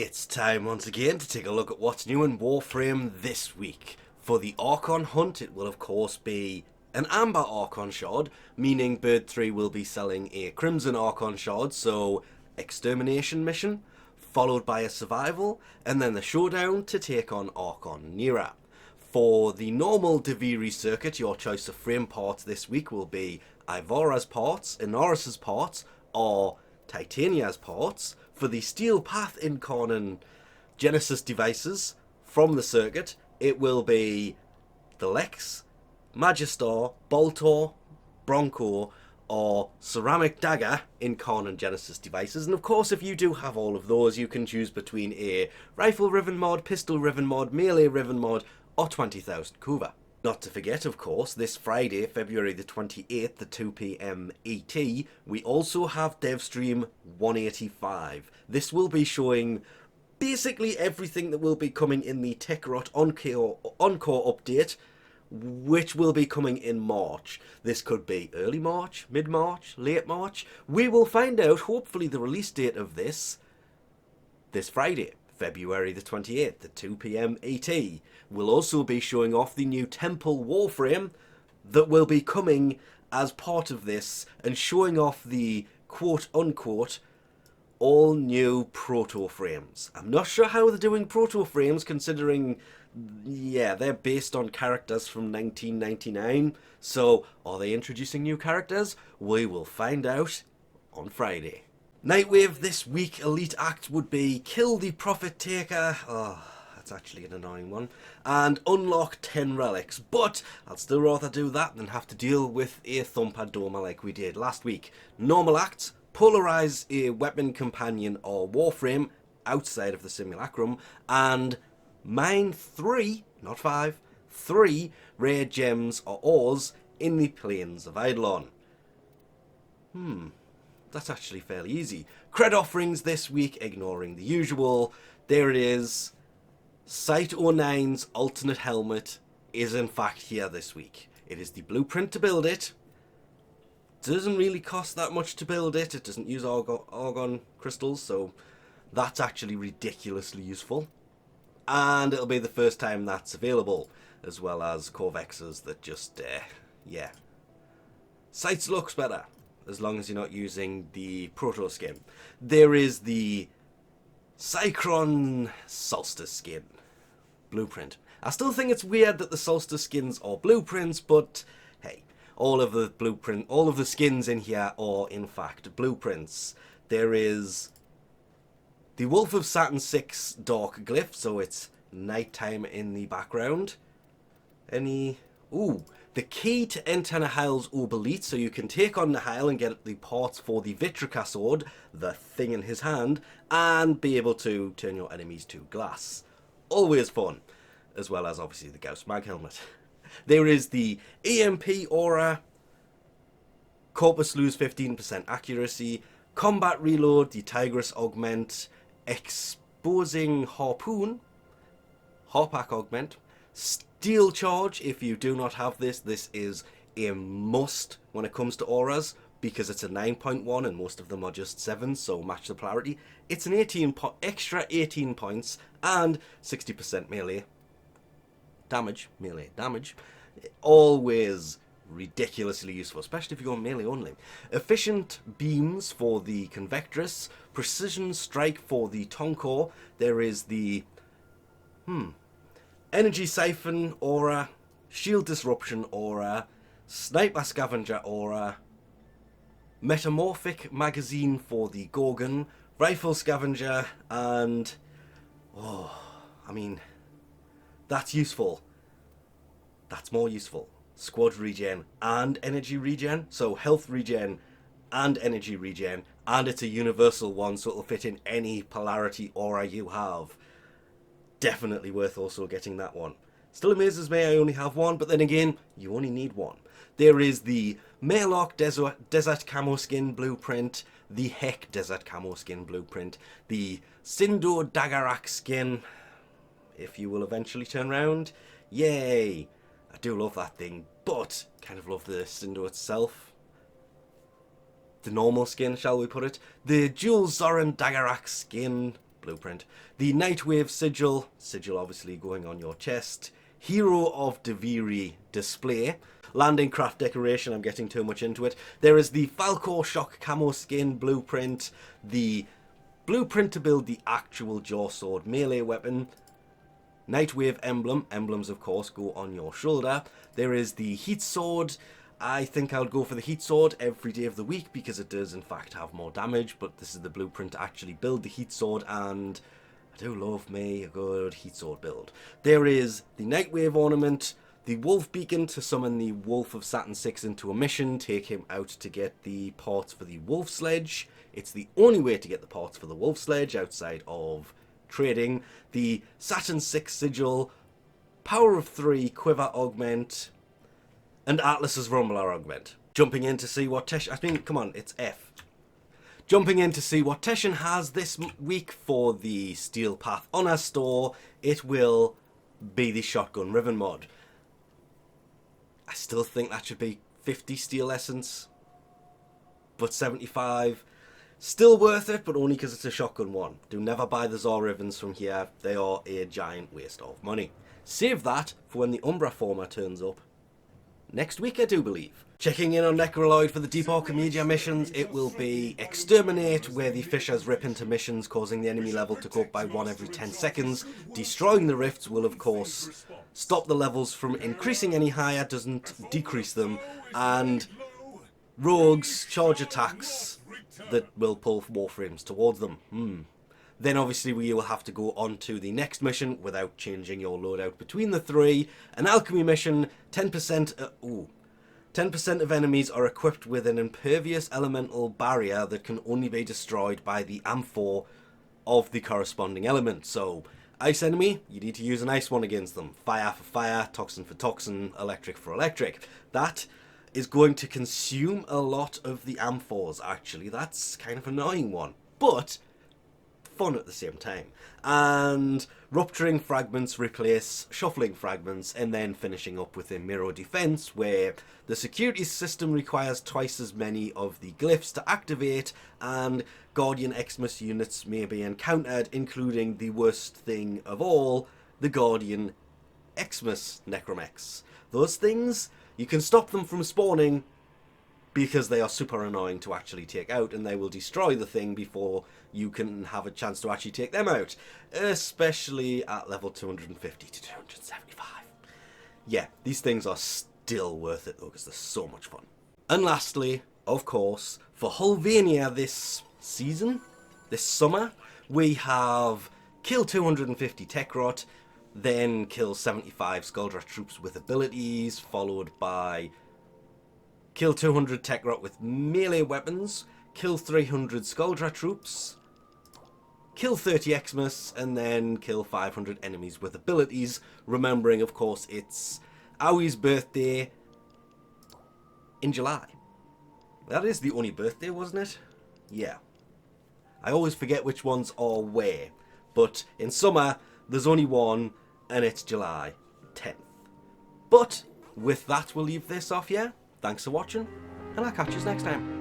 It's time once again to take a look at what's new in Warframe this week. For the Archon hunt, it will of course be an Amber Archon shard, meaning Bird 3 will be selling a Crimson Archon shard, so extermination mission, followed by a survival, and then the showdown to take on Archon Nora. For the normal Duviri circuit, your choice of frame parts this week will be Ivara's parts, Inoris's parts, or Titania's parts. For the Steel Path Incarnon Genesis devices from the circuit, it will be the Lex, Magister, Boltor, Bronco, or Ceramic Dagger Incarnon Genesis devices. And of course, if you do have all of those, you can choose between a Rifle Riven mod, Pistol Riven mod, Melee Riven mod, or 20,000 Kuva. Not to forget, of course, this Friday, February the 28th at 2 PM ET, we also have devstream 185. This will be showing basically everything that will be coming in the Techrot Encore update, which will be coming in March. This could be early March, mid-March, late March. We will find out, hopefully, the release date of this Friday, February the 28th at 2 PM ET. We'll also be showing off the new Temple Warframe that will be coming as part of this and showing off the quote-unquote all new proto frames. I'm not sure how they're doing proto frames considering, yeah, they're based on characters from 1999. So, are they introducing new characters? We will find out on Friday. Nightwave this week, Elite Act would be Kill the Prophet Taker. Oh, that's actually an annoying one. And unlock 10 relics. But I'd still rather do that than have to deal with a Thumper Doma like we did last week. Normal Act, polarize a weapon companion or warframe outside of the simulacrum. And mine 3, not 5, 3 rare gems or ores in the plains of Eidolon. That's actually fairly easy. Cred offerings this week, ignoring the usual. There it is. Site 09's alternate helmet is in fact here this week. It is the blueprint to build it. Doesn't really cost that much to build it. It doesn't use argon crystals, so that's actually ridiculously useful. And it'll be the first time that's available, as well as Corvexes that just, yeah. Sites looks better, as long as you're not using the proto skin. There is the Cycron Solstice skin blueprint. I still think it's weird that the Solstice skins are blueprints, but hey, all of the skins in here are in fact blueprints. There is the Wolf of Saturn 6 Dark Glyph, so it's nighttime in the background. The key to enter Nahal's Obelete, so you can take on Nahal and get the parts for the Vitrica sword, the thing in his hand, and be able to turn your enemies to glass. Always fun, as well as obviously the Gauss Mag helmet. There is the EMP Aura, Corpus lose 15% accuracy, Combat Reload, the Tigress Augment, Exposing Harpoon, Harpack Augment, Steel Charge. If you do not have this, this is a must when it comes to auras, because it's a 9.1 and most of them are just 7, so match the polarity. It's an extra 18 points and 60% melee damage. Always ridiculously useful, especially if you go melee only. Efficient Beams for the Convectress, Precision Strike for the Tonkor. There is the Energy Siphon Aura, Shield Disruption Aura, Sniper Scavenger Aura, Metamorphic Magazine for the Gorgon, Rifle Scavenger, and that's useful. That's more useful. Squad regen and energy regen, so health regen and energy regen, and it's a universal one, so it'll fit in any polarity aura you have. Definitely worth also getting that one. Still amazes me I only have one, but then again, you only need one. There is the Malark Desert Camo Skin Blueprint, the Heck Desert Camo Skin Blueprint, the Sindo Dagarak Skin, if you will eventually turn around. Yay! I do love that thing, but kind of love the Sindo itself. The normal skin, shall we put it. The Dual Zoran Dagarak Skin blueprint. The Nightwave sigil, obviously going on your chest. Hero of Duviri display. Landing craft decoration, I'm getting too much into it. There is the Falcor Shock camo skin blueprint. The blueprint to build the actual Jaw Sword melee weapon. Nightwave emblem. Emblems, of course, go on your shoulder. There is the Heat Sword. I think I'll go for the Heat Sword every day of the week because it does, in fact, have more damage. But this is the blueprint to actually build the Heat Sword, and I do love me a good Heat Sword build. There is the Nightwave ornament. The Wolf Beacon to summon the Wolf of Saturn 6 into a mission. Take him out to get the parts for the Wolf Sledge. It's the only way to get the parts for the Wolf Sledge outside of trading. The Saturn 6 sigil, Power of 3 quiver augment, and Atlas's Rumbler augment. Jumping in to see what Teshin... I mean, come on, it's F. Jumping in to see what Teshin has this week for the Steel Path Honor store. It will be the Shotgun Riven mod. I still think that should be 50 steel essence, but 75, still worth it, but only because it's a shotgun one. Do never buy the Zor Rivens from here. They are a giant waste of money. Save that for when the Umbra Former turns up next week, I do believe. Checking in on Necraloid for the Deep Archimedia missions, it will be Exterminate, where the fishers rip into missions, causing the enemy level to go up by 1 every 10 seconds. Destroying the rifts will, of course, stop the levels from increasing any higher, doesn't decrease them. And rogues charge attacks that will pull Warframes towards them. Then obviously we will have to go on to the next mission without changing your loadout between the three. An alchemy mission, 10% of enemies are equipped with an impervious elemental barrier that can only be destroyed by the amphor of the corresponding element. So, ice enemy, you need to use an ice one against them. Fire for fire, toxin for toxin, electric for electric. That is going to consume a lot of the amphors, actually. That's kind of an annoying one, but fun at the same time. And rupturing fragments replace shuffling fragments, and then finishing up with a mirror defense where the security system requires twice as many of the glyphs to activate, and Guardian Xmas units may be encountered, including the worst thing of all, the Guardian Xmas Necromex. Those things, you can stop them from spawning because they are super annoying to actually take out, and they will destroy the thing before you can have a chance to actually take them out, especially at level 250 to 275. Yeah, these things are still worth it though, because they're so much fun. And lastly, of course, for Hollvania this season, this summer, we have kill 250 Tech Rot, then kill 75 Skuldra troops with abilities, followed by kill 200 Tech Rot with melee weapons, kill 300 Skuldra troops, kill 30 Xmas, and then kill 500 enemies with abilities. Remembering, of course, it's Aoi's birthday in July. That is the only birthday, wasn't it? Yeah. I always forget which ones are where, but in summer, there's only one, and it's July 10th. But with that, we'll leave this off here. Thanks for watching, and I'll catch you next time.